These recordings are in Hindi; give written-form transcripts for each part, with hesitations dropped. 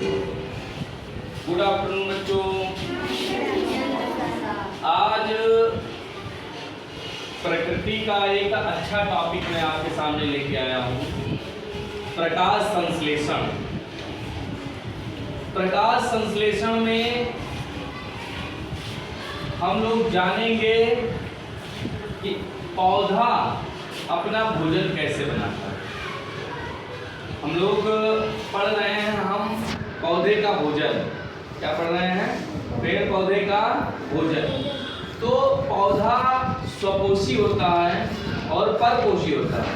गुड आफ्टरनून बच्चों। आज प्रकृति का एक अच्छा टॉपिक मैं आपके सामने लेके आया हूँ, प्रकाश संश्लेषण। प्रकाश संश्लेषण में हम लोग जानेंगे कि पौधा अपना भोजन कैसे बनाता है। हम लोग पढ़ रहे हैं हम पौधे का भोजन। क्या पढ़ रहे हैं? पेड़ पौधे का भोजन। तो पौधा स्वपोषी होता है और परपोषी होता है।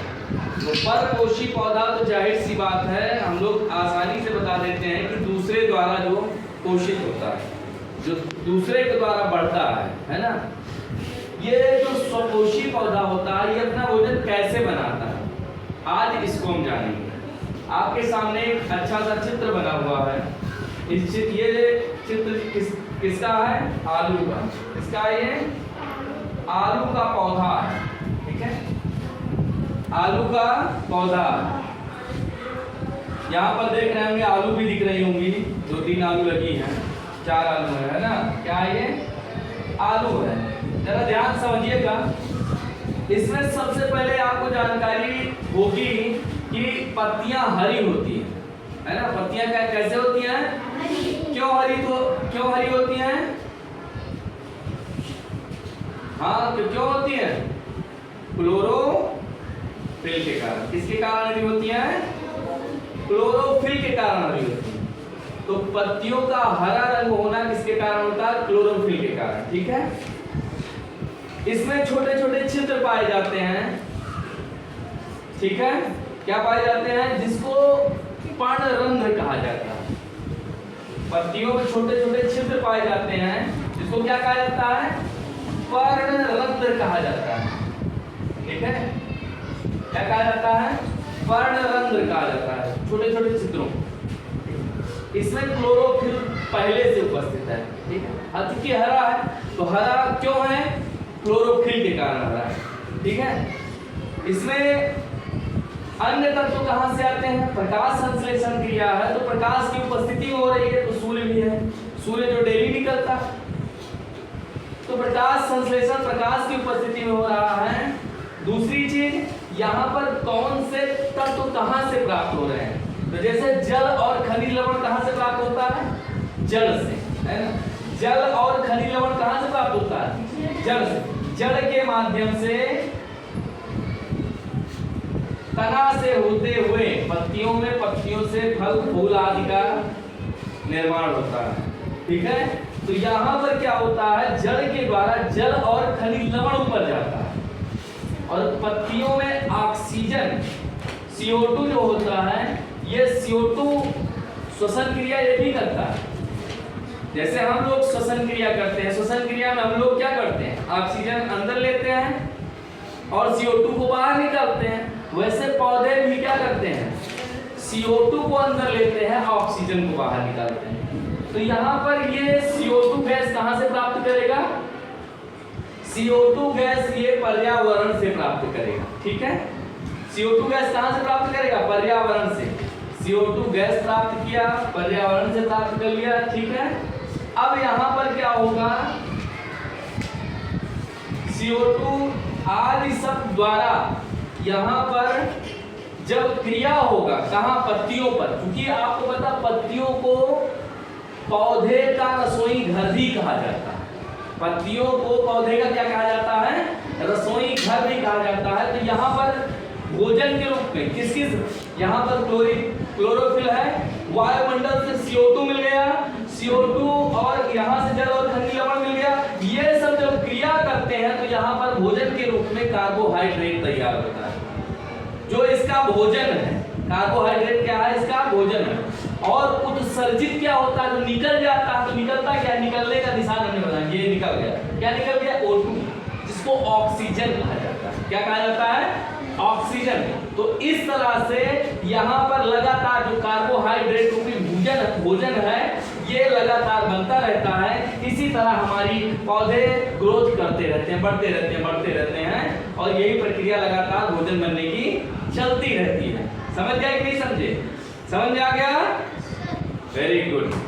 तो परपोषी पौधा तो जाहिर सी बात है, हम लोग आसानी से बता देते हैं कि दूसरे द्वारा जो पोषित होता है, जो दूसरे के द्वारा बढ़ता है ना। ये जो स्वपोषी पौधा होता है, ये अपना भोजन कैसे बनाता है, आज इसको हम जानेंगे। आपके सामने एक अच्छा सा चित्र बना हुआ है। ये चित्र किसका है? आलू का। किसका? ये आलू का पौधा है, ठीक है। आलू का पौधा। यहाँ पर देख रहे होंगे आलू भी दिख रही होंगी, 2-3 आलू लगी हैं, 4 आलू है ना। क्या है ये? आलू है। जरा ध्यान समझिएगा। इसमें सबसे पहले आपको जानकारी होगी कि पत्तियां हरी होती है ना। पत्तियां कैसे होती हैं? क्यों हरी होती हैं? हाँ, क्यों होती हैं? क्लोरोफिल के कारण। किसके कारण हरी होती हैं? क्लोरोफिल के कारण हरी होती है। तो पत्तियों का हरा रंग होना किसके कारण होता है? क्लोरोफिल के कारण, ठीक है। इसमें छोटे छोटे छिद्र पाए जाते हैं, ठीक है। क्या पाए जाते हैं? जिसको पर्णरंध्र कहा जाता है। पत्तियों में छोटे छोटे छिद्र पाए जाते हैं, जिसको क्या कहा जाता है? पर्णरंध्र कहा जाता है, ठीक है। क्या कहा जाता है? पर्णरंध्र कहा जाता है, छोटे छोटे छिद्रों। इसमें क्लोरोफिल पहले से उपस्थित है, ठीक है। चूंकि हरा है तो हरा क्यों है? क्लोरोफिल के कारण हरा है, ठीक है। इसमें अन्य तत्व कहां से आते हैं? प्रकाश संश्लेषण क्रिया है तो प्रकाश की उपस्थिति में हो रही है, तो सूर्य भी है। सूर्य जो डेली निकलता है, तो प्रकाश संश्लेषण प्रकाश की उपस्थिति में हो रहा है। दूसरी चीज, यहाँ पर कौन से तत्व कहां से प्राप्त हो रहे हैं? तो जैसे जल और खनिज लवण कहां से प्राप्त होता है? जल से, है ना। जल और खनिज लवण कहां से प्राप्त होता है? जल से। जल के माध्यम से तना से होते हुए पत्तियों से फल फूल आदि का निर्माण होता है, ठीक है। तो यहाँ पर क्या होता है? जल के द्वारा जल और खनिज लवण ऊपर जाता है और पत्तियों में ऑक्सीजन CO2 जो होता है, ये CO2 श्वसन क्रिया ये भी करता है। जैसे हम लोग श्वसन क्रिया करते हैं, श्वसन क्रिया में हम लोग क्या करते हैं? ऑक्सीजन अंदर लेते हैं और CO2 को बाहर निकालते हैं। वैसे पौधे भी क्या करते हैं? CO2 को अंदर लेते हैं, ऑक्सीजन को बाहर निकालते हैं। तो यहाँ पर ये CO2 गैस कहाँ से प्राप्त करेगा? CO2 गैस ये पर्यावरण से प्राप्त करेगा, ठीक है। CO2 गैस कहाँ से प्राप्त करेगा? पर्यावरण से। CO2 गैस प्राप्त किया, पर्यावरण से प्राप्त कर लिया, ठीक है। अब यहाँ पर क्या होगा? CO2 आदि सब द्वारा यहाँ पर जब क्रिया होगा, कहाँ? पत्तियों पर। क्योंकि आपको पता, पत्तियों को पौधे का रसोई घर भी कहा जाता है। पत्तियों को पौधे का क्या कहा जाता है? रसोई घर भी कहा जाता है। तो यहाँ पर भोजन के रूप में किस यहाँ पर क्लोरोफिल है, वायुमंडल से CO2 मिल गया, CO2 और यहाँ से जल और खनिज लवण मिल गया। ये सब जब क्रिया करते हैं तो यहाँ पर भोजन के रूप में कार्बोहाइड्रेट तैयार होता है, जो इसका भोजन है। कार्बोहाइड्रेट क्या है? इसका भोजन है। और उत्सर्जित क्या होता है? जो निकल जाता है, तो निकलता क्या? निकलने का निशान हमने बताया, ये निकल गया। क्या निकल गया? O2, जिसको ऑक्सीजन कहा जाता है। क्या कहा जाता है? ऑक्सीजन। तो इस तरह से यहाँ पर लगातार जो कार्बोहाइड्रेट रूपी भोजन है, ये लगातार बनता रहता है। इसी तरह हमारी पौधे ग्रोथ करते रहते हैं, बढ़ते रहते हैं और यही प्रक्रिया लगातार भोजन बनने की चलती रहती है। समझ गए कि नहीं समझे? समझ में आ गया? Very good.